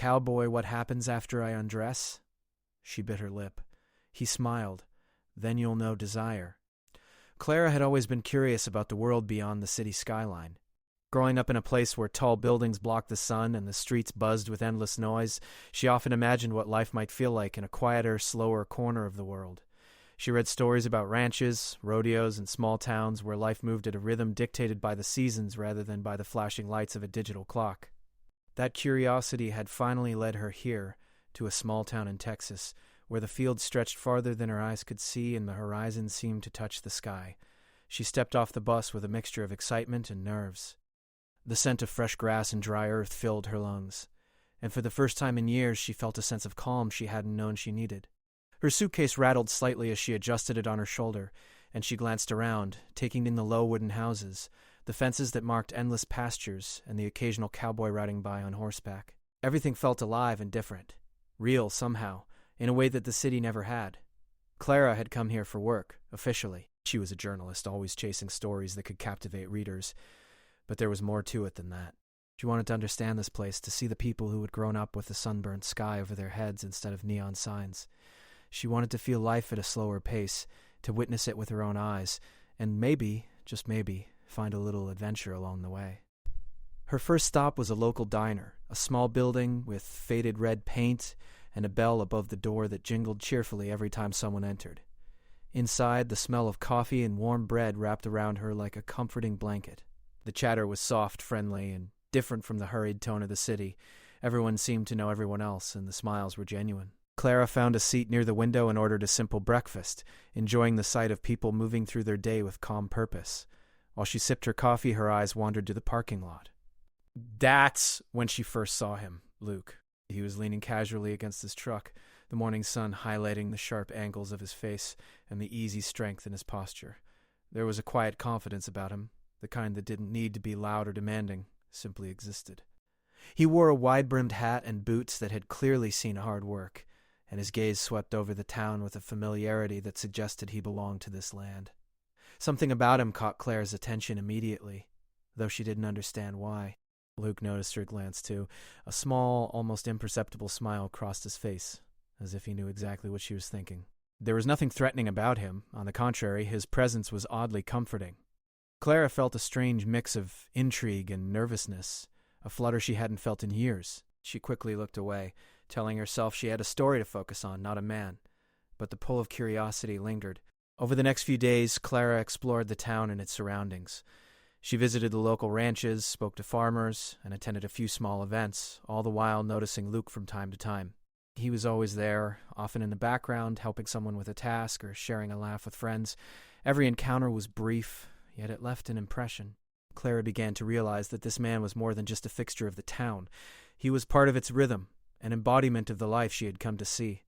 Cowboy what happens after I undress?" She bit her lip. He smiled. "Then you'll know desire." Clara had always been curious about the world beyond the city skyline. Growing up in a place where tall buildings blocked the sun and the streets buzzed with endless noise, she often imagined what life might feel like in a quieter, slower corner of the world. She read stories about ranches, rodeos, and small towns where life moved at a rhythm dictated by the seasons rather than by the flashing lights of a digital clock. That curiosity had finally led her here, to a small town in Texas, where the fields stretched farther than her eyes could see and the horizon seemed to touch the sky. She stepped off the bus with a mixture of excitement and nerves. The scent of fresh grass and dry earth filled her lungs, and for the first time in years she felt a sense of calm she hadn't known she needed. Her suitcase rattled slightly as she adjusted it on her shoulder, and she glanced around, taking in the low wooden houses, the fences that marked endless pastures, and the occasional cowboy riding by on horseback. Everything felt alive and different, real somehow, in a way that the city never had. Clara had come here for work, officially. She was a journalist, always chasing stories that could captivate readers. But there was more to it than that. She wanted to understand this place, to see the people who had grown up with the sunburnt sky over their heads instead of neon signs. She wanted to feel life at a slower pace, to witness it with her own eyes, and maybe, just maybe, find a little adventure along the way. Her first stop was a local diner, a small building with faded red paint and a bell above the door that jingled cheerfully every time someone entered. Inside, the smell of coffee and warm bread wrapped around her like a comforting blanket. The chatter was soft, friendly, and different from the hurried tone of the city. Everyone seemed to know everyone else, and the smiles were genuine. Clara found a seat near the window and ordered a simple breakfast, enjoying the sight of people moving through their day with calm purpose. While she sipped her coffee, her eyes wandered to the parking lot. That's when she first saw him, Luke. He was leaning casually against his truck, the morning sun highlighting the sharp angles of his face and the easy strength in his posture. There was a quiet confidence about him, the kind that didn't need to be loud or demanding, simply existed. He wore a wide-brimmed hat and boots that had clearly seen hard work, and his gaze swept over the town with a familiarity that suggested he belonged to this land. Something about him caught Claire's attention immediately, though she didn't understand why. Luke noticed her glance too. A small, almost imperceptible smile crossed his face, as if he knew exactly what she was thinking. There was nothing threatening about him. On the contrary, his presence was oddly comforting. Clara felt a strange mix of intrigue and nervousness, a flutter she hadn't felt in years. She quickly looked away, telling herself she had a story to focus on, not a man. But the pull of curiosity lingered. Over the next few days, Clara explored the town and its surroundings. She visited the local ranches, spoke to farmers, and attended a few small events, all the while noticing Luke from time to time. He was always there, often in the background, helping someone with a task or sharing a laugh with friends. Every encounter was brief, yet it left an impression. Clara began to realize that this man was more than just a fixture of the town. He was part of its rhythm, an embodiment of the life she had come to see.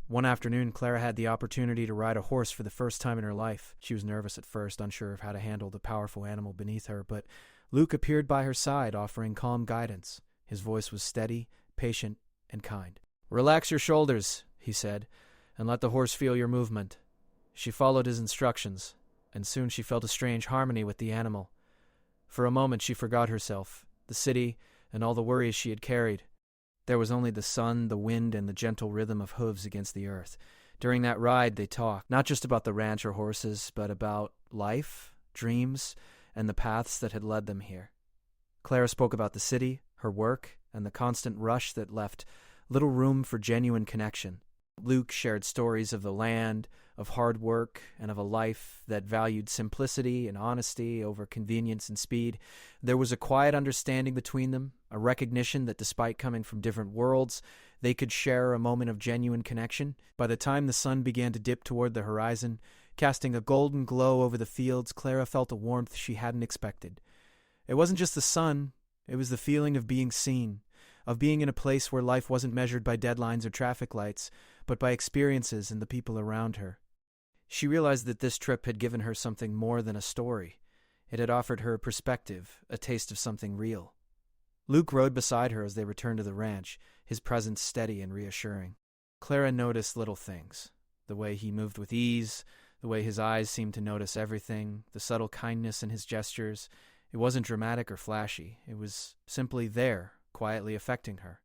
One afternoon, Clara had the opportunity to ride a horse for the first time in her life. She was nervous at first, unsure of how to handle the powerful animal beneath her, but Luke appeared by her side, offering calm guidance. His voice was steady, patient, and kind. "Relax your shoulders," he said, "and let the horse feel your movement." She followed his instructions, and soon she felt a strange harmony with the animal. For a moment she forgot herself, the city, and all the worries she had carried. There was only the sun, the wind, and the gentle rhythm of hooves against the earth. During that ride they talked, not just about the ranch or horses, but about life, dreams, and the paths that had led them here. Clara spoke about the city, her work, and the constant rush that left little room for genuine connection. Luke shared stories of the land, of hard work, and of a life that valued simplicity and honesty over convenience and speed. There was a quiet understanding between them, a recognition that despite coming from different worlds, they could share a moment of genuine connection. By the time the sun began to dip toward the horizon, casting a golden glow over the fields, Clara felt a warmth she hadn't expected. It wasn't just the sun, it was the feeling of being seen, of being in a place where life wasn't measured by deadlines or traffic lights, but by experiences and the people around her. She realized that this trip had given her something more than a story. It had offered her a perspective, a taste of something real. Luke rode beside her as they returned to the ranch, his presence steady and reassuring. Clara noticed little things, the way he moved with ease, the way his eyes seemed to notice everything, the subtle kindness in his gestures. It wasn't dramatic or flashy. It was simply there, quietly affecting her.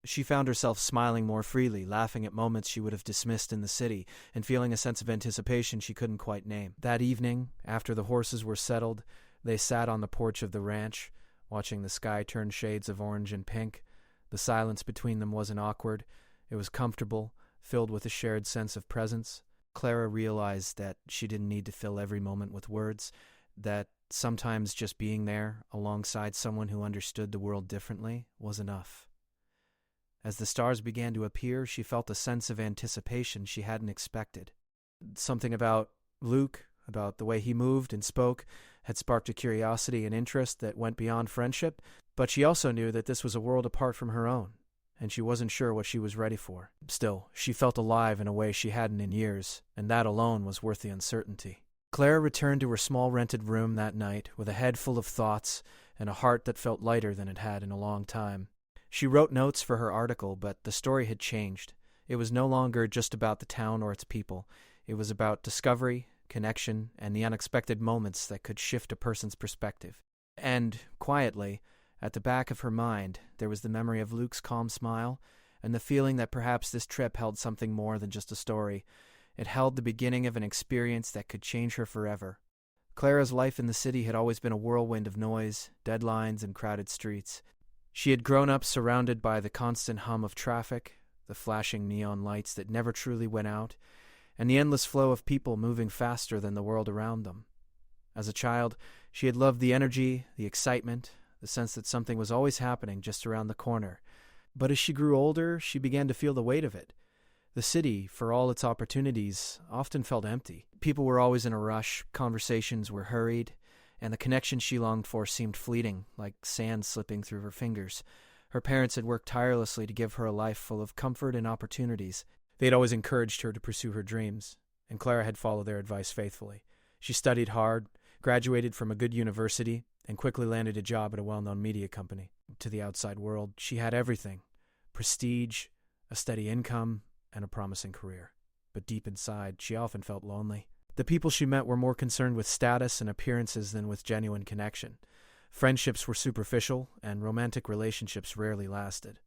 She found herself smiling more freely, laughing at moments she would have dismissed in the city, and feeling a sense of anticipation she couldn't quite name. That evening, after the horses were settled, they sat on the porch of the ranch, watching the sky turn shades of orange and pink. The silence between them wasn't awkward. It was comfortable, filled with a shared sense of presence. Clara realized that she didn't need to fill every moment with words, that sometimes just being there, alongside someone who understood the world differently, was enough. As the stars began to appear, she felt a sense of anticipation she hadn't expected. Something about Luke, about the way he moved and spoke, had sparked a curiosity and interest that went beyond friendship, but she also knew that this was a world apart from her own, and she wasn't sure what she was ready for. Still, she felt alive in a way she hadn't in years, and that alone was worth the uncertainty. Clara returned to her small rented room that night with a head full of thoughts and a heart that felt lighter than it had in a long time. She wrote notes for her article, but the story had changed. It was no longer just about the town or its people. It was about discovery, connection, and the unexpected moments that could shift a person's perspective. And, quietly, at the back of her mind, there was the memory of Luke's calm smile and the feeling that perhaps this trip held something more than just a story. It held the beginning of an experience that could change her forever. Clara's life in the city had always been a whirlwind of noise, deadlines, and crowded streets. She had grown up surrounded by the constant hum of traffic, the flashing neon lights that never truly went out, and the endless flow of people moving faster than the world around them. As a child, she had loved the energy, the excitement, the sense that something was always happening just around the corner. But as she grew older, she began to feel the weight of it. The city, for all its opportunities, often felt empty. People were always in a rush, conversations were hurried, and the connection she longed for seemed fleeting, like sand slipping through her fingers. Her parents had worked tirelessly to give her a life full of comfort and opportunities. They had always encouraged her to pursue her dreams, and Clara had followed their advice faithfully. She studied hard, graduated from a good university, and quickly landed a job at a well-known media company. To the outside world, she had everything: prestige, a steady income, and a promising career. But deep inside, she often felt lonely. The people she met were more concerned with status and appearances than with genuine connection. Friendships were superficial, and romantic relationships rarely lasted.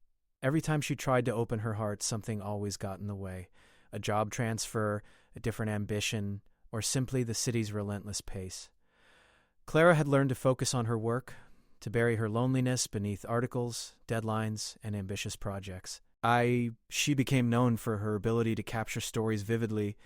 Every time she tried to open her heart, something always got in the way. A job transfer, a different ambition, or simply the city's relentless pace. Clara had learned to focus on her work, to bury her loneliness beneath articles, deadlines, and ambitious projects. She became known for her ability to capture stories vividly,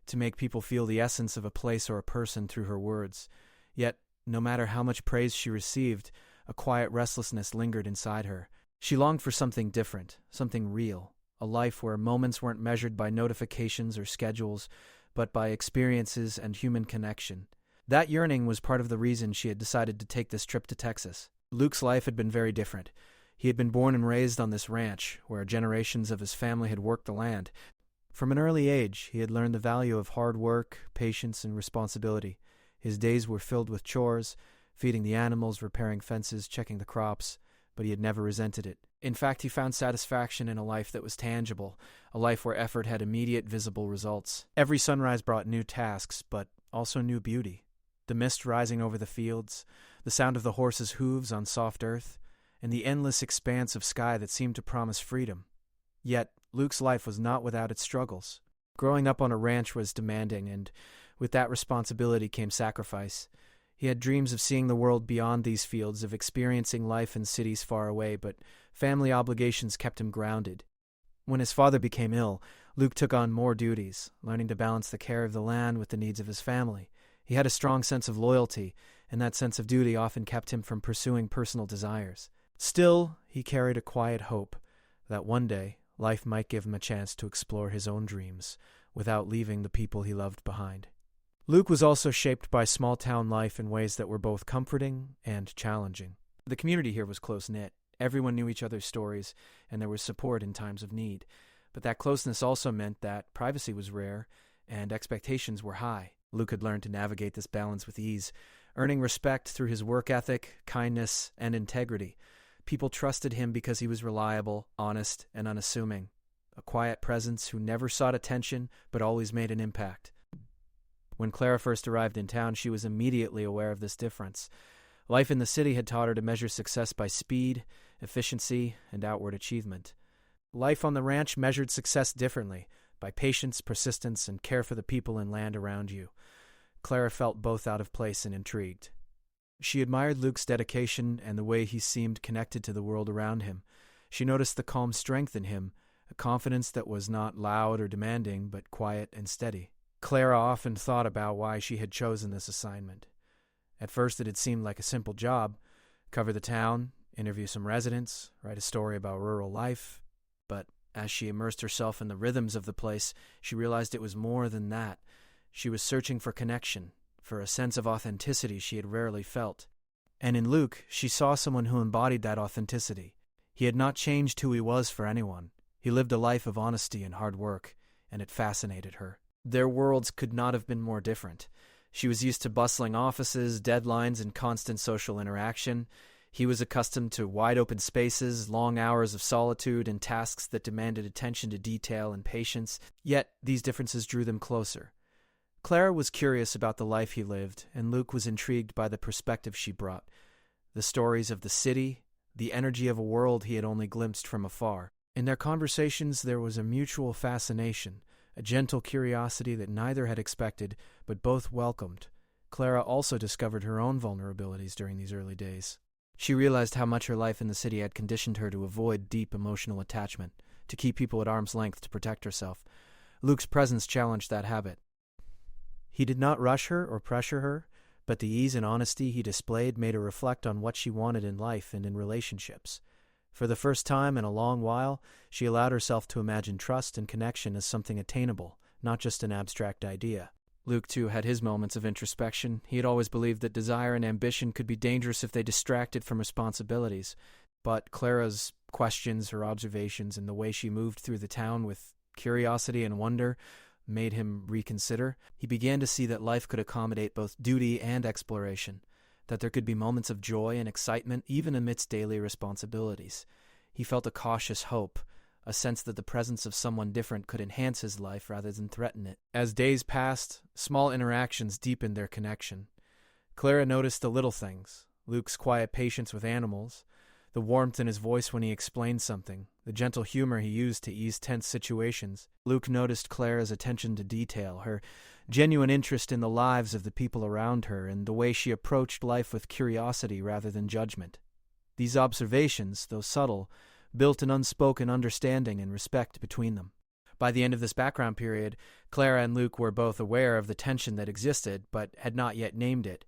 to make people feel the essence of a place or a person through her words. Yet, no matter how much praise she received, a quiet restlessness lingered inside her. She longed for something different, something real, a life where moments weren't measured by notifications or schedules, but by experiences and human connection. That yearning was part of the reason she had decided to take this trip to Texas. Luke's life had been very different. He had been born and raised on this ranch, where generations of his family had worked the land. From an early age, he had learned the value of hard work, patience, and responsibility. His days were filled with chores, feeding the animals, repairing fences, checking the crops, but he had never resented it. In fact, he found satisfaction in a life that was tangible, a life where effort had immediate, visible results. Every sunrise brought new tasks, but also new beauty. The mist rising over the fields, the sound of the horses' hooves on soft earth, and the endless expanse of sky that seemed to promise freedom. Yet, Luke's life was not without its struggles. Growing up on a ranch was demanding, and with that responsibility came sacrifice. He had dreams of seeing the world beyond these fields, of experiencing life in cities far away, but family obligations kept him grounded. When his father became ill, Luke took on more duties, learning to balance the care of the land with the needs of his family. He had a strong sense of loyalty, and that sense of duty often kept him from pursuing personal desires. Still, he carried a quiet hope that one day life might give him a chance to explore his own dreams without leaving the people he loved behind. Luke was also shaped by small-town life in ways that were both comforting and challenging. The community here was close-knit. Everyone knew each other's stories, and there was support in times of need. But that closeness also meant that privacy was rare and expectations were high. Luke had learned to navigate this balance with ease, earning respect through his work ethic, kindness, and integrity. People trusted him because he was reliable, honest, and unassuming. A quiet presence who never sought attention but always made an impact. When Clara first arrived in town, she was immediately aware of this difference. Life in the city had taught her to measure success by speed, efficiency, and outward achievement. Life on the ranch measured success differently, by patience, persistence, and care for the people and land around you. Clara felt both out of place and intrigued. She admired Luke's dedication and the way he seemed connected to the world around him. She noticed the calm strength in him, a confidence that was not loud or demanding, but quiet and steady. Clara often thought about why she had chosen this assignment. At first it had seemed like a simple job: cover the town, interview some residents, write a story about rural life. But as she immersed herself in the rhythms of the place, she realized it was more than that. She was searching for connection, for a sense of authenticity she had rarely felt. And in Luke, she saw someone who embodied that authenticity. He had not changed who he was for anyone. He lived a life of honesty and hard work, and it fascinated her. Their worlds could not have been more different. She was used to bustling offices, deadlines, and constant social interaction. He was accustomed to wide-open spaces, long hours of solitude, and tasks that demanded attention to detail and patience. Yet these differences drew them closer. Clara was curious about the life he lived, and Luke was intrigued by the perspective she brought. The stories of the city, the energy of a world he had only glimpsed from afar. In their conversations there was a mutual fascination, a gentle curiosity that neither had expected, but both welcomed. Clara also discovered her own vulnerabilities during these early days. She realized how much her life in the city had conditioned her to avoid deep emotional attachment, to keep people at arm's length to protect herself. Luke's presence challenged that habit. He did not rush her or pressure her, but the ease and honesty he displayed made her reflect on what she wanted in life and in relationships. For the first time in a long while, she allowed herself to imagine trust and connection as something attainable, not just an abstract idea. Luke, too, had his moments of introspection. He had always believed that desire and ambition could be dangerous if they distracted from responsibilities. But Clara's questions, her observations, and the way she moved through the town with curiosity and wonder made him reconsider. He began to see that life could accommodate both duty and exploration, that there could be moments of joy and excitement even amidst daily responsibilities. He felt a cautious hope, a sense that the presence of someone different could enhance his life rather than threaten it. As days passed, small interactions deepened their connection. Clara noticed the little things: Luke's quiet patience with animals, the warmth in his voice when he explained something, the gentle humor he used to ease tense situations. Luke noticed Clara's attention to detail, her genuine interest in the lives of the people around her, and the way she approached life with curiosity rather than judgment. These observations, though subtle, built an unspoken understanding and respect between them. By the end of this background period, Clara and Luke were both aware of the tension that existed, but had not yet named it.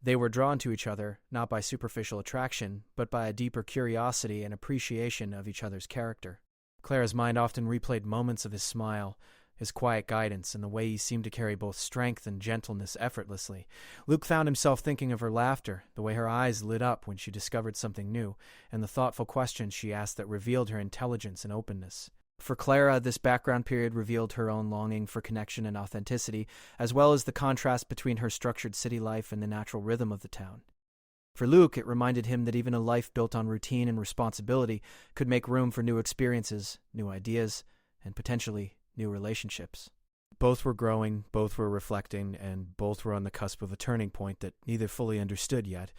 They were drawn to each other, not by superficial attraction, but by a deeper curiosity and appreciation of each other's character. Clara's mind often replayed moments of his smile, his quiet guidance, and the way he seemed to carry both strength and gentleness effortlessly. Luke found himself thinking of her laughter, the way her eyes lit up when she discovered something new, and the thoughtful questions she asked that revealed her intelligence and openness. For Clara, this background period revealed her own longing for connection and authenticity, as well as the contrast between her structured city life and the natural rhythm of the town. For Luke, it reminded him that even a life built on routine and responsibility could make room for new experiences, new ideas, and potentially new relationships. Both were growing, both were reflecting, and both were on the cusp of a turning point that neither fully understood yet,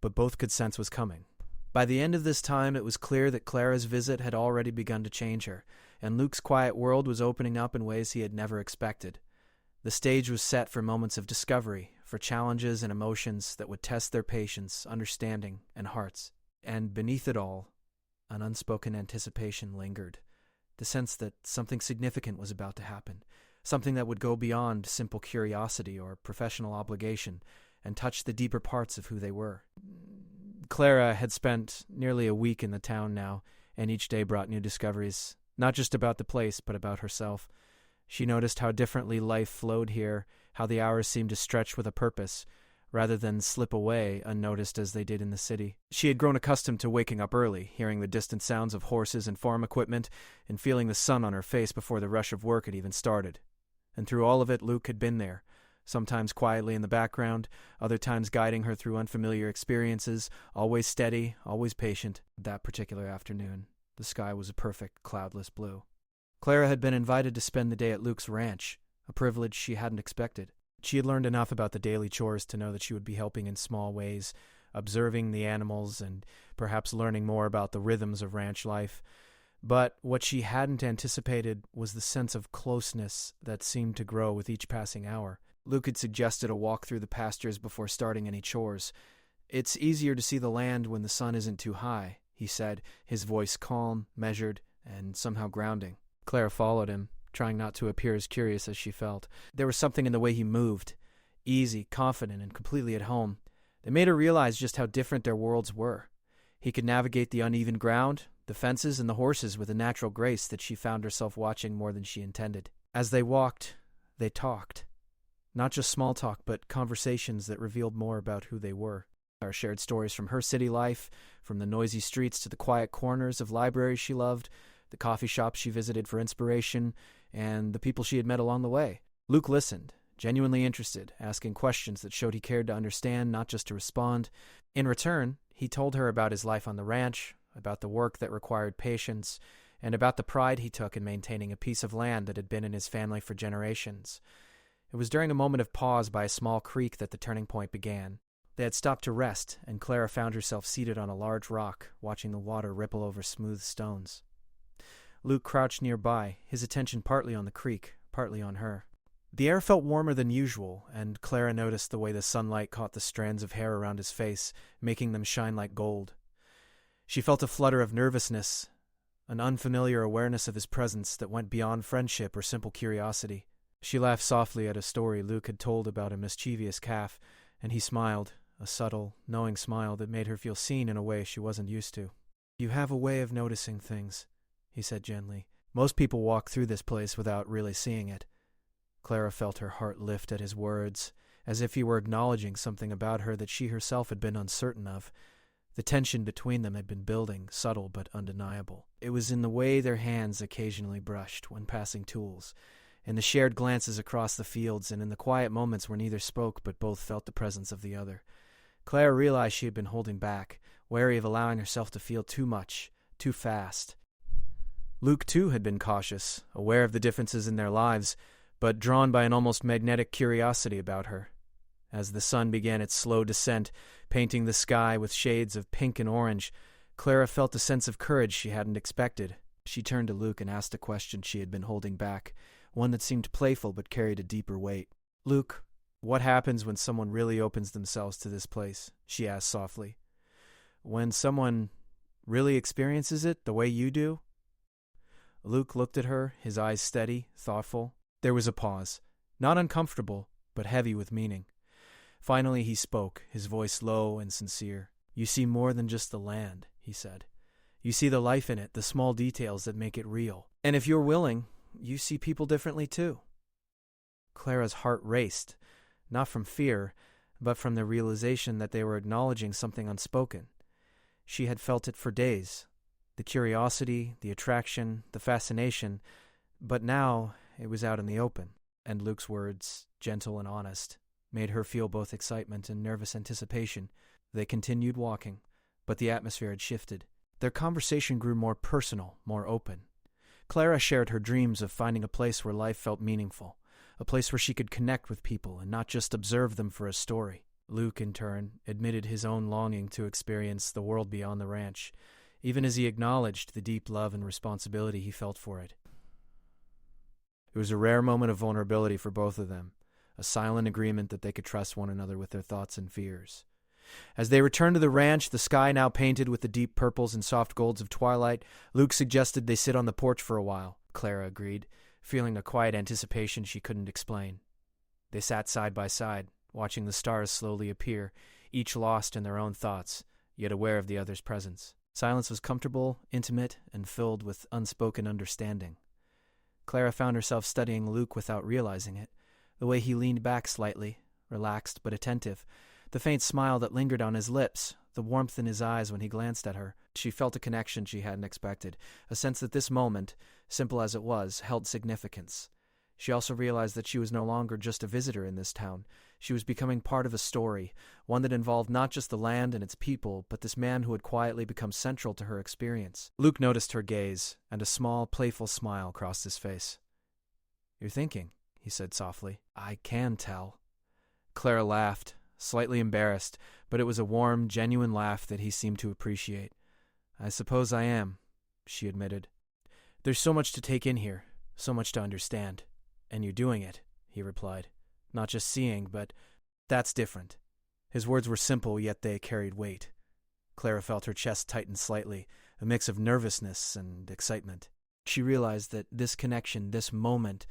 but both could sense was coming. By the end of this time, it was clear that Clara's visit had already begun to change her, and Luke's quiet world was opening up in ways he had never expected. The stage was set for moments of discovery, for challenges and emotions that would test their patience, understanding, and hearts. And beneath it all, an unspoken anticipation lingered, the sense that something significant was about to happen, something that would go beyond simple curiosity or professional obligation and touch the deeper parts of who they were. Clara had spent nearly a week in the town now, and each day brought new discoveries, not just about the place, but about herself. She noticed how differently life flowed here, how the hours seemed to stretch with a purpose, rather than slip away unnoticed as they did in the city. She had grown accustomed to waking up early, hearing the distant sounds of horses and farm equipment, and feeling the sun on her face before the rush of work had even started. And through all of it, Luke had been there, sometimes quietly in the background, other times guiding her through unfamiliar experiences, always steady, always patient. That particular afternoon, the sky was a perfect, cloudless blue. Clara had been invited to spend the day at Luke's ranch, a privilege she hadn't expected. She had learned enough about the daily chores to know that she would be helping in small ways, observing the animals and perhaps learning more about the rhythms of ranch life. But what she hadn't anticipated was the sense of closeness that seemed to grow with each passing hour. Luke had suggested a walk through the pastures before starting any chores. "It's easier to see the land when the sun isn't too high," he said, his voice calm, measured, and somehow grounding. Clara followed him, trying not to appear as curious as she felt. There was something in the way he moved, easy, confident, and completely at home, that made her realize just how different their worlds were. He could navigate the uneven ground, the fences, and the horses with a natural grace that she found herself watching more than she intended. As they walked, they talked. Not just small talk, but conversations that revealed more about who they were. Clara shared stories from her city life, from the noisy streets to the quiet corners of libraries she loved, the coffee shops she visited for inspiration, and the people she had met along the way. Luke listened, genuinely interested, asking questions that showed he cared to understand, not just to respond. In return, he told her about his life on the ranch, about the work that required patience, and about the pride he took in maintaining a piece of land that had been in his family for generations. It was during a moment of pause by a small creek that the turning point began. They had stopped to rest, and Clara found herself seated on a large rock, watching the water ripple over smooth stones. Luke crouched nearby, his attention partly on the creek, partly on her. The air felt warmer than usual, and Clara noticed the way the sunlight caught the strands of hair around his face, making them shine like gold. She felt a flutter of nervousness, an unfamiliar awareness of his presence that went beyond friendship or simple curiosity. She laughed softly at a story Luke had told about a mischievous calf, and he smiled, a subtle, knowing smile that made her feel seen in a way she wasn't used to. "You have a way of noticing things," he said gently. "Most people walk through this place without really seeing it." Clara felt her heart lift at his words, as if he were acknowledging something about her that she herself had been uncertain of. The tension between them had been building, subtle but undeniable. It was in the way their hands occasionally brushed when passing tools, in the shared glances across the fields, and in the quiet moments where neither spoke but both felt the presence of the other. Clara realized she had been holding back, wary of allowing herself to feel too much, too fast. Luke, too, had been cautious, aware of the differences in their lives, but drawn by an almost magnetic curiosity about her. As the sun began its slow descent, painting the sky with shades of pink and orange, Clara felt a sense of courage she hadn't expected. She turned to Luke and asked a question she had been holding back, one that seemed playful but carried a deeper weight. "Luke, what happens when someone really opens themselves to this place?" she asked softly. "When someone really experiences it the way you do?" Luke looked at her, his eyes steady, thoughtful. There was a pause, not uncomfortable, but heavy with meaning. Finally he spoke, his voice low and sincere. "You see more than just the land," he said. "You see the life in it, the small details that make it real. And if you're willing, you see people differently too." Clara's heart raced, not from fear, but from the realization that they were acknowledging something unspoken. She had felt it for days, the curiosity, the attraction, the fascination, but now it was out in the open, and Luke's words, gentle and honest, made her feel both excitement and nervous anticipation. They continued walking, but the atmosphere had shifted. Their conversation grew more personal, more open. Clara shared her dreams of finding a place where life felt meaningful, a place where she could connect with people and not just observe them for a story. Luke, in turn, admitted his own longing to experience the world beyond the ranch, even as he acknowledged the deep love and responsibility he felt for it. It was a rare moment of vulnerability for both of them, a silent agreement that they could trust one another with their thoughts and fears. As they returned to the ranch, the sky now painted with the deep purples and soft golds of twilight, Luke suggested they sit on the porch for a while. Clara agreed, feeling a quiet anticipation she couldn't explain. They sat side by side, watching the stars slowly appear, each lost in their own thoughts, yet aware of the other's presence. Silence was comfortable, intimate, and filled with unspoken understanding. Clara found herself studying Luke without realizing it, the way he leaned back slightly, relaxed but attentive, the faint smile that lingered on his lips, the warmth in his eyes when he glanced at her. She felt a connection she hadn't expected, a sense that this moment, simple as it was, held significance. She also realized that she was no longer just a visitor in this town. She was becoming part of a story, one that involved not just the land and its people, but this man who had quietly become central to her experience. Luke noticed her gaze, and a small, playful smile crossed his face. "You're thinking," he said softly. "I can tell." Clara laughed, slightly embarrassed, but it was a warm, genuine laugh that he seemed to appreciate. "I suppose I am," she admitted. There's so much to take in here, so much to understand. And you're doing it, he replied. Not just seeing, but that's different. His words were simple, yet they carried weight. Clara felt her chest tighten slightly, a mix of nervousness and excitement. She realized that this connection, this moment,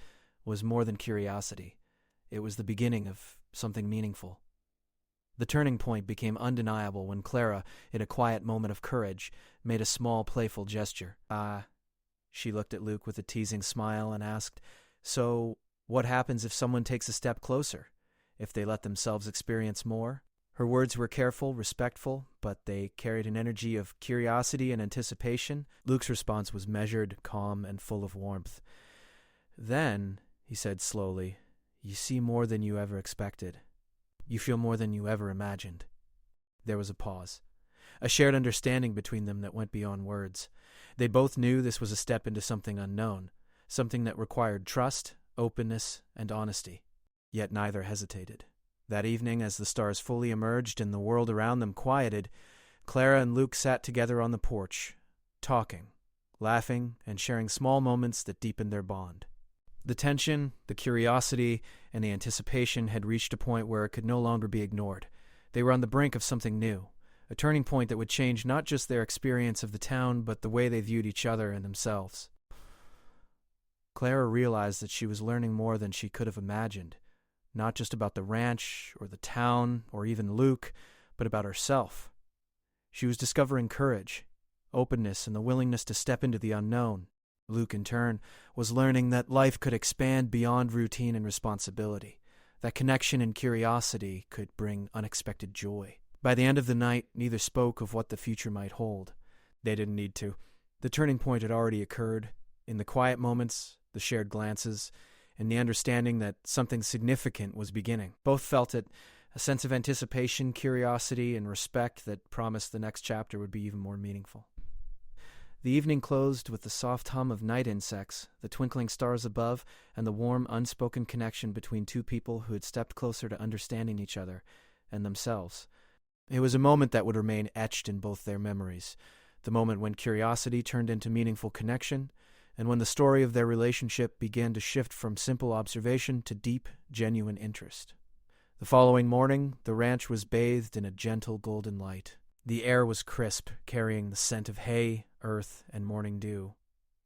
was more than curiosity. It was the beginning of something meaningful. The turning point became undeniable when Clara, in a quiet moment of courage, made a small, playful gesture. She looked at Luke with a teasing smile and asked, "So, what happens if someone takes a step closer? If they let themselves experience more?" Her words were careful, respectful, but they carried an energy of curiosity and anticipation. Luke's response was measured, calm, and full of warmth. "Then," he said slowly, "you see more than you ever expected. You feel more than you ever imagined." There was a pause, a shared understanding between them that went beyond words. They both knew this was a step into something unknown, something that required trust, openness, and honesty. Yet neither hesitated. That evening, as the stars fully emerged and the world around them quieted, Clara and Luke sat together on the porch, talking, laughing, and sharing small moments that deepened their bond. The tension, the curiosity, and the anticipation had reached a point where it could no longer be ignored. They were on the brink of something new, a turning point that would change not just their experience of the town, but the way they viewed each other and themselves. Clara realized that she was learning more than she could have imagined, not just about the ranch or the town or even Luke, but about herself. She was discovering courage, openness, and the willingness to step into the unknown. Luke, in turn, was learning that life could expand beyond routine and responsibility, that connection and curiosity could bring unexpected joy. By the end of the night, neither spoke of what the future might hold. They didn't need to. The turning point had already occurred. In the quiet moments, the shared glances, and the understanding that something significant was beginning. Both felt it, a sense of anticipation, curiosity, and respect that promised the next chapter would be even more meaningful. The evening closed with the soft hum of night insects, the twinkling stars above, and the warm, unspoken connection between two people who had stepped closer to understanding each other and themselves. It was a moment that would remain etched in both their memories, the moment when curiosity turned into meaningful connection, and when the story of their relationship began to shift from simple observation to deep, genuine interest. The following morning, the ranch was bathed in a gentle golden light. The air was crisp, carrying the scent of hay, earth, and morning dew.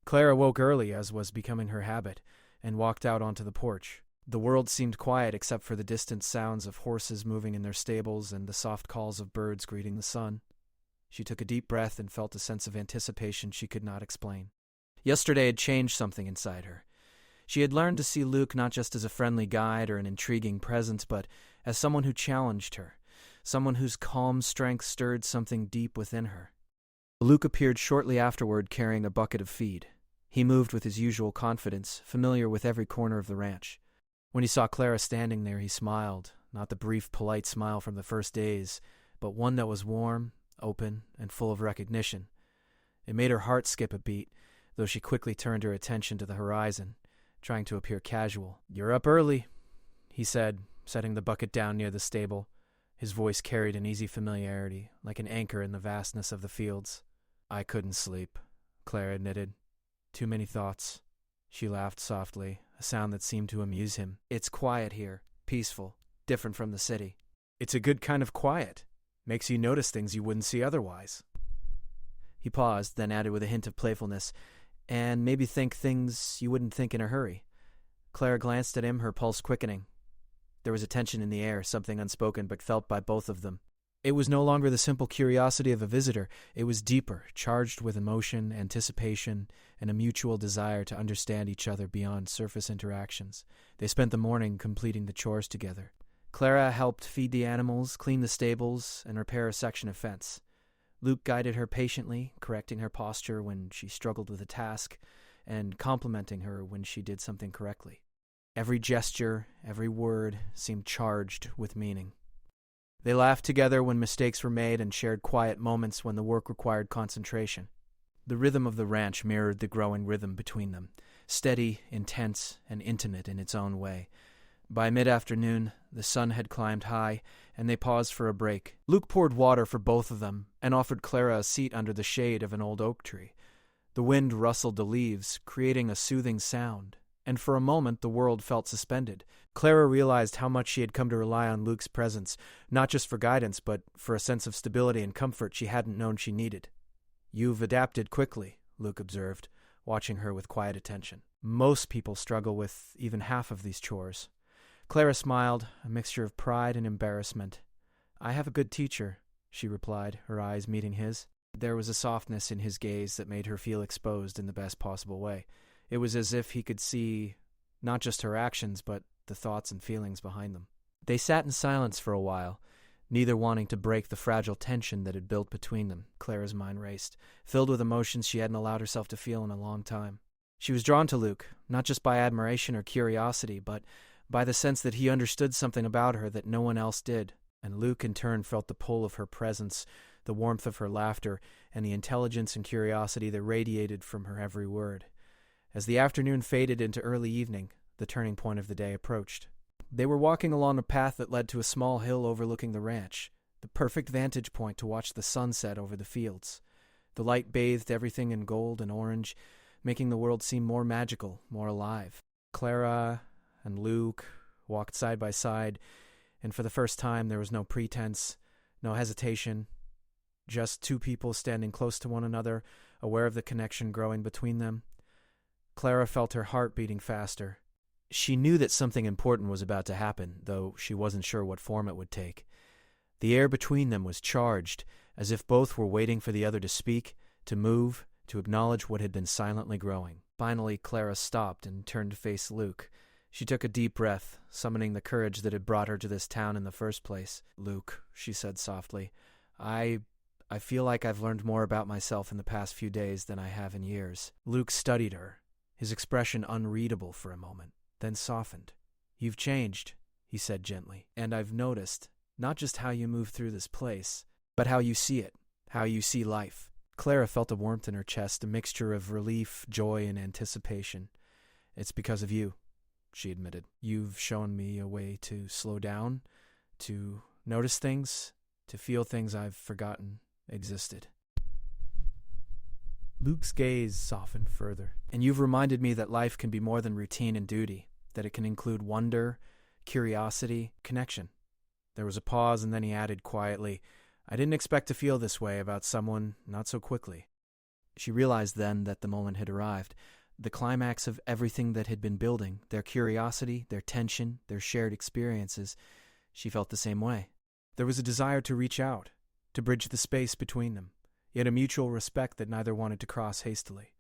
Clara woke early, as was becoming her habit, and walked out onto the porch. The world seemed quiet except for the distant sounds of horses moving in their stables and the soft calls of birds greeting the sun. She took a deep breath and felt a sense of anticipation she could not explain. Yesterday had changed something inside her. She had learned to see Luke not just as a friendly guide or an intriguing presence, but as someone who challenged her, someone whose calm strength stirred something deep within her. Luke appeared shortly afterward carrying a bucket of feed. He moved with his usual confidence, familiar with every corner of the ranch. When he saw Clara standing there, he smiled, not the brief, polite smile from the first days, but one that was warm, open, and full of recognition. It made her heart skip a beat, though she quickly turned her attention to the horizon, trying to appear casual. "You're up early," he said, setting the bucket down near the stable. His voice carried an easy familiarity, like an anchor in the vastness of the fields. "I couldn't sleep," Clara admitted. "Too many thoughts." She laughed softly, a sound that seemed to amuse him. "It's quiet here, peaceful, different from the city." "It's a good kind of quiet. Makes you notice things you wouldn't see otherwise." He paused, then added with a hint of playfulness, "And maybe think things you wouldn't think in a hurry." Clara glanced at him, her pulse quickening. There was a tension in the air, something unspoken but felt by both of them. It was no longer the simple curiosity of a visitor. It was deeper, charged with emotion, anticipation, and a mutual desire to understand each other beyond surface interactions. They spent the morning completing the chores together. Clara helped feed the animals, clean the stables, and repair a section of fence. Luke guided her patiently, correcting her posture when she struggled with a task, and complimenting her when she did something correctly. Every gesture, every word seemed charged with meaning. They laughed together when mistakes were made and shared quiet moments when the work required concentration. The rhythm of the ranch mirrored the growing rhythm between them, steady, intense, and intimate in its own way. By mid-afternoon, the sun had climbed high, and they paused for a break. Luke poured water for both of them and offered Clara a seat under the shade of an old oak tree. The wind rustled the leaves, creating a soothing sound, and for a moment the world felt suspended. Clara realized how much she had come to rely on Luke's presence, not just for guidance, but for a sense of stability and comfort she hadn't known she needed. "You've adapted quickly," Luke observed, watching her with quiet attention. "Most people struggle with even half of these chores." Clara smiled, a mixture of pride and embarrassment. "I have a good teacher," she replied, her eyes meeting his. There was a softness in his gaze that made her feel exposed in the best possible way. It was as if he could see not just her actions, but the thoughts and feelings behind them. They sat in silence for a while, neither wanting to break the fragile tension that had built between them. Clara's mind raced, filled with emotions she hadn't allowed herself to feel in a long time. She was drawn to Luke, not just by admiration or curiosity, but by the sense that he understood something about her that no one else did. And Luke in turn felt the pull of her presence, the warmth of her laughter, and the intelligence and curiosity that radiated from her every word. As the afternoon faded into early evening, the turning point of the day approached. They were walking along a path that led to a small hill overlooking the ranch, the perfect vantage point to watch the sunset over the fields. The light bathed everything in gold and orange, making the world seem more magical, more alive. Clara and Luke walked side by side, and for the first time there was no pretense, no hesitation, just two people standing close to one another, aware of the connection growing between them. Clara felt her heart beating faster. She knew that something important was about to happen, though she wasn't sure what form it would take. The air between them was charged, as if both were waiting for the other to speak, to move, to acknowledge what had been silently growing. Finally, Clara stopped and turned to face Luke. She took a deep breath, summoning the courage that had brought her to this town in the first place. "Luke," she said softly, I feel like I've learned more about myself in the past few days than I have in years." Luke studied her, his expression unreadable for a moment, then softened. "You've changed," he said gently, "and I've noticed not just how you move through this place, but how you see it, how you see life." Clara felt a warmth in her chest, a mixture of relief, joy, and anticipation. "It's because of you," she admitted. "You've shown me a way to slow down, to notice things, to feel things I've forgotten existed." Luke's gaze softened further. "And you've reminded me that life can be more than routine and duty, that it can include wonder, curiosity, connection." There was a pause, and then he added quietly, "I didn't expect to feel this way about someone not so quickly." She realized then that the moment had arrived, the climax of everything that had been building, their curiosity, their tension, their shared experiences. She felt the same way. There was a desire to reach out, to bridge the space between them, yet a mutual respect that neither wanted to cross hastily.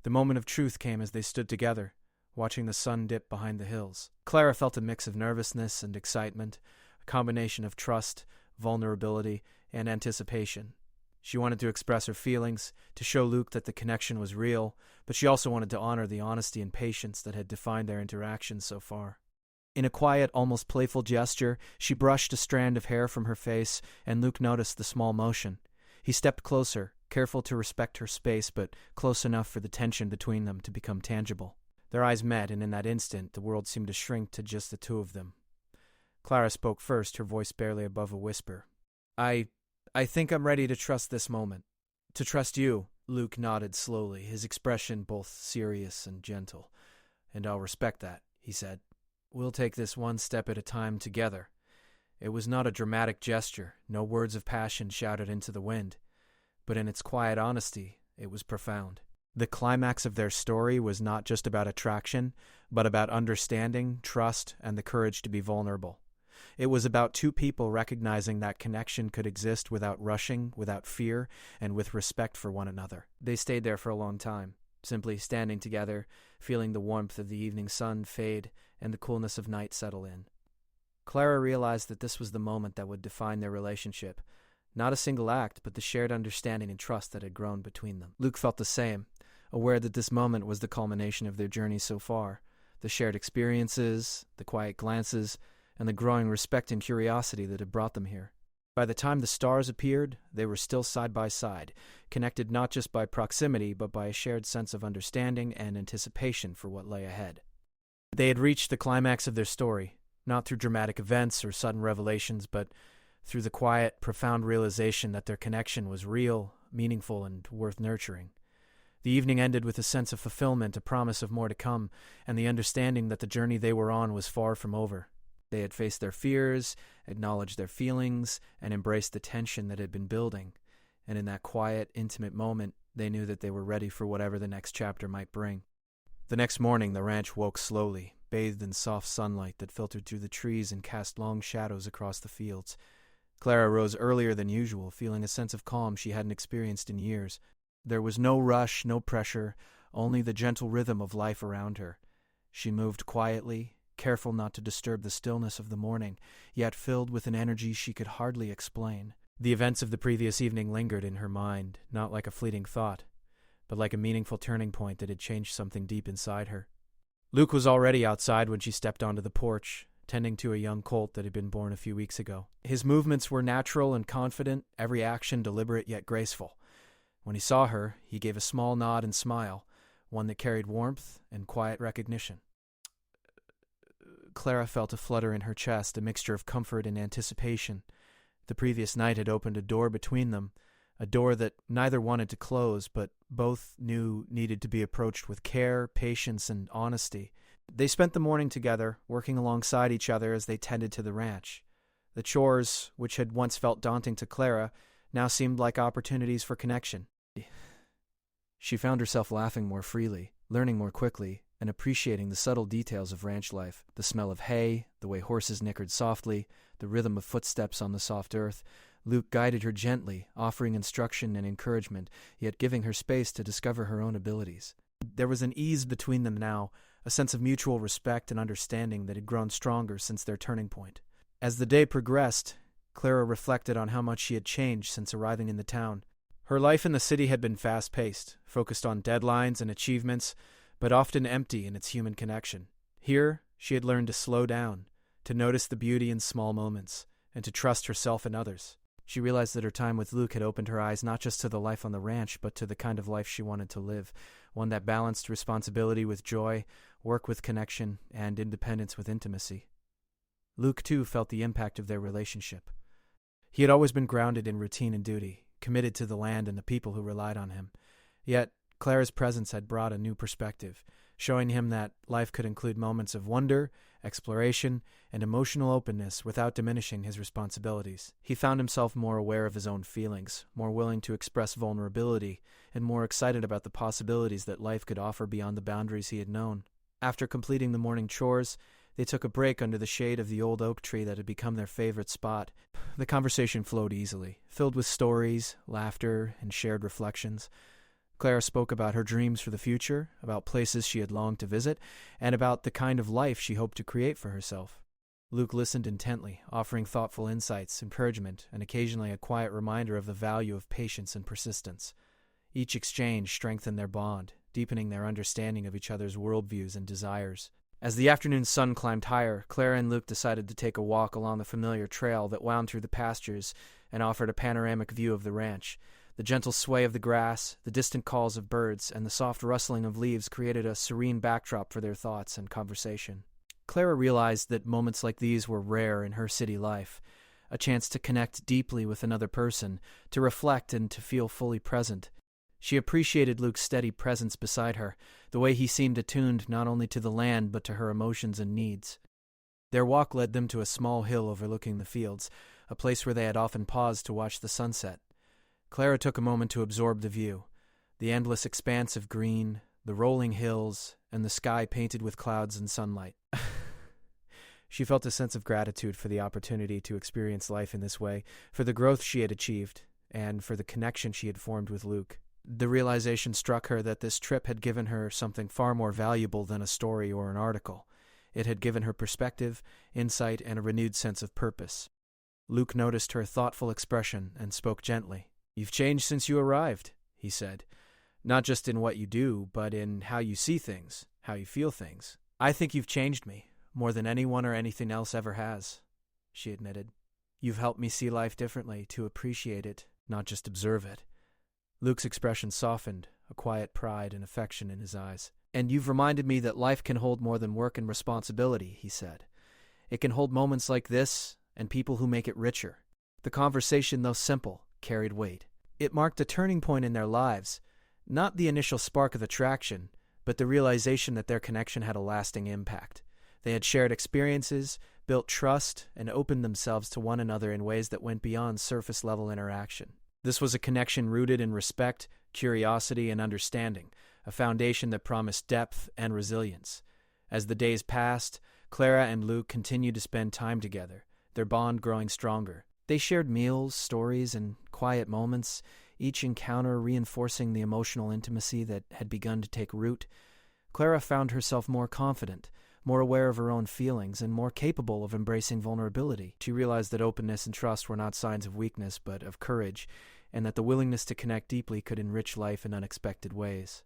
The moment of truth came as they stood together, watching the sun dip behind the hills. Clara felt a mix of nervousness and excitement, a combination of trust, vulnerability, and anticipation. She wanted to express her feelings, to show Luke that the connection was real, but she also wanted to honor the honesty and patience that had defined their interactions so far. In a quiet, almost playful gesture, she brushed a strand of hair from her face, and Luke noticed the small motion. He stepped closer, careful to respect her space, but close enough for the tension between them to become tangible. Their eyes met, and in that instant, the world seemed to shrink to just the two of them. Clara spoke first, her voice barely above a whisper. I think I'm ready to trust this moment. To trust you." Luke nodded slowly, his expression both serious and gentle. "And I'll respect that," he said. "We'll take this one step at a time together." It was not a dramatic gesture, no words of passion shouted into the wind, but in its quiet honesty, it was profound. The climax of their story was not just about attraction, but about understanding, trust, and the courage to be vulnerable. It was about two people recognizing that connection could exist without rushing, without fear, and with respect for one another. They stayed there for a long time, simply standing together, feeling the warmth of the evening sun fade and the coolness of night settle in. Clara realized that this was the moment that would define their relationship. Not a single act, but the shared understanding and trust that had grown between them. Luke felt the same, aware that this moment was the culmination of their journey so far. The shared experiences, the quiet glances, and the growing respect and curiosity that had brought them here. By the time the stars appeared, they were still side by side, connected not just by proximity, but by a shared sense of understanding and anticipation for what lay ahead. They had reached the climax of their story, not through dramatic events or sudden revelations, but through the quiet, profound realization that their connection was real, meaningful, and worth nurturing. The evening ended with a sense of fulfillment, a promise of more to come, and the understanding that the journey they were on was far from over. They had faced their fears, acknowledged their feelings, and embraced the tension that had been building. And in that quiet, intimate moment, they knew that they were ready for whatever the next chapter might bring. The next morning, the ranch woke slowly, bathed in soft sunlight that filtered through the trees and cast long shadows across the fields. Clara rose earlier than usual, feeling a sense of calm she hadn't experienced in years. There was no rush, no pressure, only the gentle rhythm of life around her. She moved quietly, careful not to disturb the stillness of the morning, yet filled with an energy she could hardly explain. The events of the previous evening lingered in her mind, not like a fleeting thought, but like a meaningful turning point that had changed something deep inside her. Luke was already outside when she stepped onto the porch, tending to a young colt that had been born a few weeks ago. His movements were natural and confident, every action deliberate yet graceful. When he saw her, he gave a small nod and smile, one that carried warmth and quiet recognition. Clara felt a flutter in her chest, a mixture of comfort and anticipation. The previous night had opened a door between them, a door that neither wanted to close, but both knew needed to be approached with care, patience, and honesty. They spent the morning together, working alongside each other as they tended to the ranch. The chores, which had once felt daunting to Clara, now seemed like opportunities for connection. She found herself laughing more freely, learning more quickly, and appreciating the subtle details of ranch life, the smell of hay, the way horses nickered softly, the rhythm of footsteps on the soft earth. Luke guided her gently, offering instruction and encouragement, yet giving her space to discover her own abilities. There was an ease between them now, a sense of mutual respect and understanding that had grown stronger since their turning point. As the day progressed, Clara reflected on how much she had changed since arriving in the town. Her life in the city had been fast-paced, focused on deadlines and achievements, but often empty in its human connection. Here, she had learned to slow down, to notice the beauty in small moments, and to trust herself and others. She realized that her time with Luke had opened her eyes not just to the life on the ranch, but to the kind of life she wanted to live, one that balanced responsibility with joy, work with connection, and independence with intimacy. Luke, too, felt the impact of their relationship. He had always been grounded in routine and duty, committed to the land and the people who relied on him. Yet, Clara's presence had brought a new perspective, showing him that life could include moments of wonder, exploration, and emotional openness without diminishing his responsibilities. He found himself more aware of his own feelings, more willing to express vulnerability, and more excited about the possibilities that life could offer beyond the boundaries he had known. After completing the morning chores, they took a break under the shade of the old oak tree that had become their favorite spot. The conversation flowed easily, filled with stories, laughter, and shared reflections. Clara spoke about her dreams for the future, about places she had longed to visit, and about the kind of life she hoped to create for herself. Luke listened intently, offering thoughtful insights, encouragement, and occasionally a quiet reminder of the value of patience and persistence. Each exchange strengthened their bond, deepening their understanding of each other's worldviews and desires. As the afternoon sun climbed higher, Clara and Luke decided to take a walk along the familiar trail that wound through the pastures and offered a panoramic view of the ranch. The gentle sway of the grass, the distant calls of birds, and the soft rustling of leaves created a serene backdrop for their thoughts and conversation. Clara realized that moments like these were rare in her city life, a chance to connect deeply with another person, to reflect and to feel fully present. She appreciated Luke's steady presence beside her, the way he seemed attuned not only to the land but to her emotions and needs. Their walk led them to a small hill overlooking the fields, a place where they had often paused to watch the sunset. Clara took a moment to absorb the view, the endless expanse of green, the rolling hills, and the sky painted with clouds and sunlight. She felt a sense of gratitude for the opportunity to experience life in this way, for the growth she had achieved, and for the connection she had formed with Luke. The realization struck her that this trip had given her something far more valuable than a story or an article. It had given her perspective, insight, and a renewed sense of purpose. Luke noticed her thoughtful expression and spoke gently. "You've changed since you arrived," he said. "Not just in what you do, but in how you see things, how you feel things." "I think you've changed me, more than anyone or anything else ever has," she admitted. "You've helped me see life differently, to appreciate it, not just observe it." Luke's expression softened, a quiet pride and affection in his eyes. "And you've reminded me that life can hold more than work and responsibility," he said. "It can hold moments like this, and people who make it richer." The conversation, though simple, carried weight. It marked a turning point in their lives. Not the initial spark of attraction, but the realization that their connection had a lasting impact. They had shared experiences, built trust, and opened themselves to one another in ways that went beyond surface-level interaction. This was a connection rooted in respect, curiosity, and understanding, a foundation that promised depth and resilience. As the days passed, Clara and Luke continued to spend time together, their bond growing stronger. They shared meals, stories, and quiet moments, each encounter reinforcing the emotional intimacy that had begun to take root. Clara found herself more confident, more aware of her own feelings, and more capable of embracing vulnerability. She realized that openness and trust were not signs of weakness, but of courage, and that the willingness to connect deeply could enrich life in unexpected ways.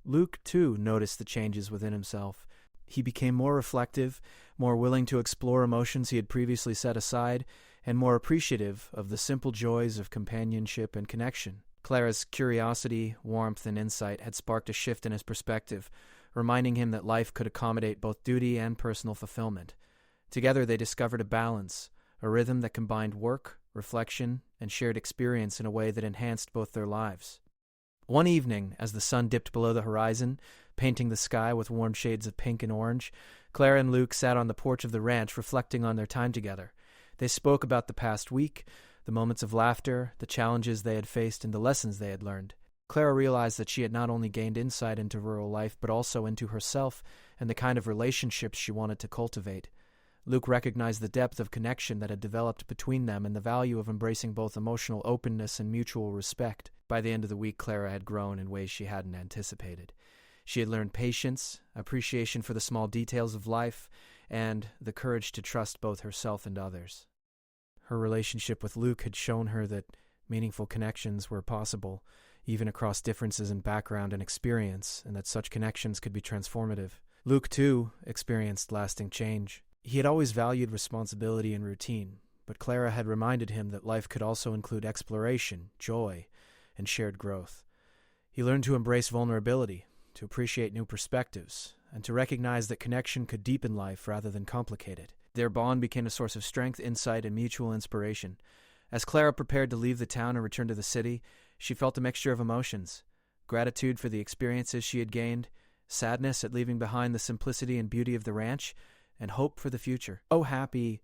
Luke, too, noticed the changes within himself. He became more reflective, more willing to explore emotions he had previously set aside, and more appreciative of the simple joys of companionship and connection. Clara's curiosity, warmth, and insight had sparked a shift in his perspective, reminding him that life could accommodate both duty and personal fulfillment. Together they discovered a balance, a rhythm that combined work, reflection, and shared experience in a way that enhanced both their lives. One evening, as the sun dipped below the horizon, painting the sky with warm shades of pink and orange, Clara and Luke sat on the porch of the ranch reflecting on their time together. They spoke about the past week, the moments of laughter, the challenges they had faced, and the lessons they had learned. Clara realized that she had not only gained insight into rural life, but also into herself and the kind of relationships she wanted to cultivate. Luke recognized the depth of connection that had developed between them and the value of embracing both emotional openness and mutual respect. By the end of the week, Clara had grown in ways she hadn't anticipated. She had learned patience, appreciation for the small details of life, and the courage to trust both herself and others. Her relationship with Luke had shown her that meaningful connections were possible, even across differences in background and experience, and that such connections could be transformative. Luke, too, experienced lasting change. He had always valued responsibility and routine, but Clara had reminded him that life could also include exploration, joy, and shared growth. He learned to embrace vulnerability, to appreciate new perspectives, and to recognize that connection could deepen life rather than complicate it. Their bond became a source of strength, insight, and mutual inspiration. As Clara prepared to leave the town and return to the city, she felt a mixture of emotions: gratitude for the experiences she had gained, sadness at leaving behind the simplicity and beauty of the ranch, and hope for the future. Oh, happy!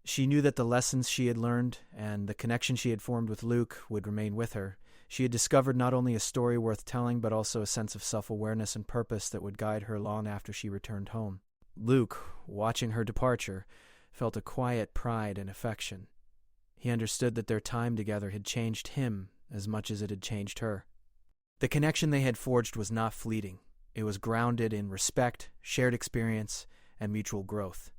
She knew that the lessons she had learned and the connection she had formed with Luke would remain with her. She had discovered not only a story worth telling, but also a sense of self-awareness and purpose that would guide her long after she returned home. Luke, watching her departure, felt a quiet pride and affection. He understood that their time together had changed him as much as it had changed her. The connection they had forged was not fleeting. It was grounded in respect, shared experience, and mutual growth.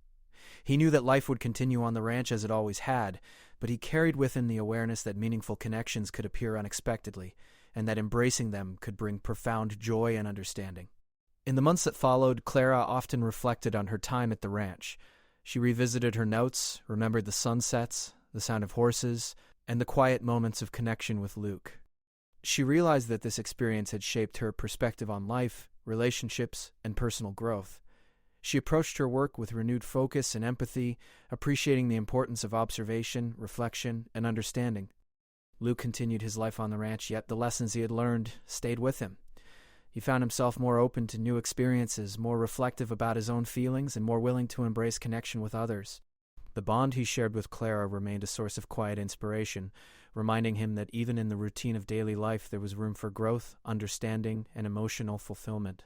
He knew that life would continue on the ranch as it always had, but he carried with him the awareness that meaningful connections could appear unexpectedly, and that embracing them could bring profound joy and understanding. In the months that followed, Clara often reflected on her time at the ranch. She revisited her notes, remembered the sunsets, the sound of horses, and the quiet moments of connection with Luke. She realized that this experience had shaped her perspective on life, relationships, and personal growth. She approached her work with renewed focus and empathy, appreciating the importance of observation, reflection, and understanding. Luke continued his life on the ranch, yet the lessons he had learned stayed with him. He found himself more open to new experiences, more reflective about his own feelings, and more willing to embrace connection with others. The bond he shared with Clara remained a source of quiet inspiration, reminding him that even in the routine of daily life there was room for growth, understanding, and emotional fulfillment.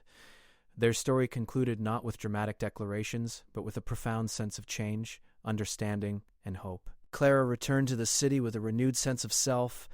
Their story concluded not with dramatic declarations, but with a profound sense of change, understanding, and hope. Clara returned to the city with a renewed sense of self,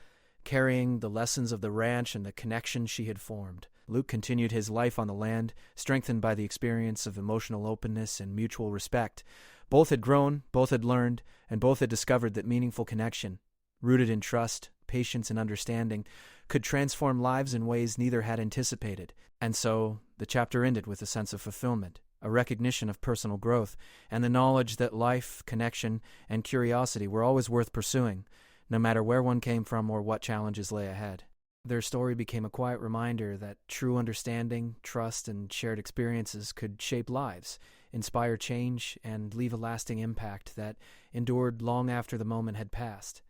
carrying the lessons of the ranch and the connection she had formed. Luke continued his life on the land, strengthened by the experience of emotional openness and mutual respect. Both had grown, both had learned, and both had discovered that meaningful connection, rooted in trust, patience, and understanding, could transform lives in ways neither had anticipated. And so, the chapter ended with a sense of fulfillment, a recognition of personal growth, and the knowledge that life, connection, and curiosity were always worth pursuing, no matter where one came from or what challenges lay ahead. Their story became a quiet reminder that true understanding, trust, and shared experiences could shape lives, inspire change, and leave a lasting impact that endured long after the moment had passed.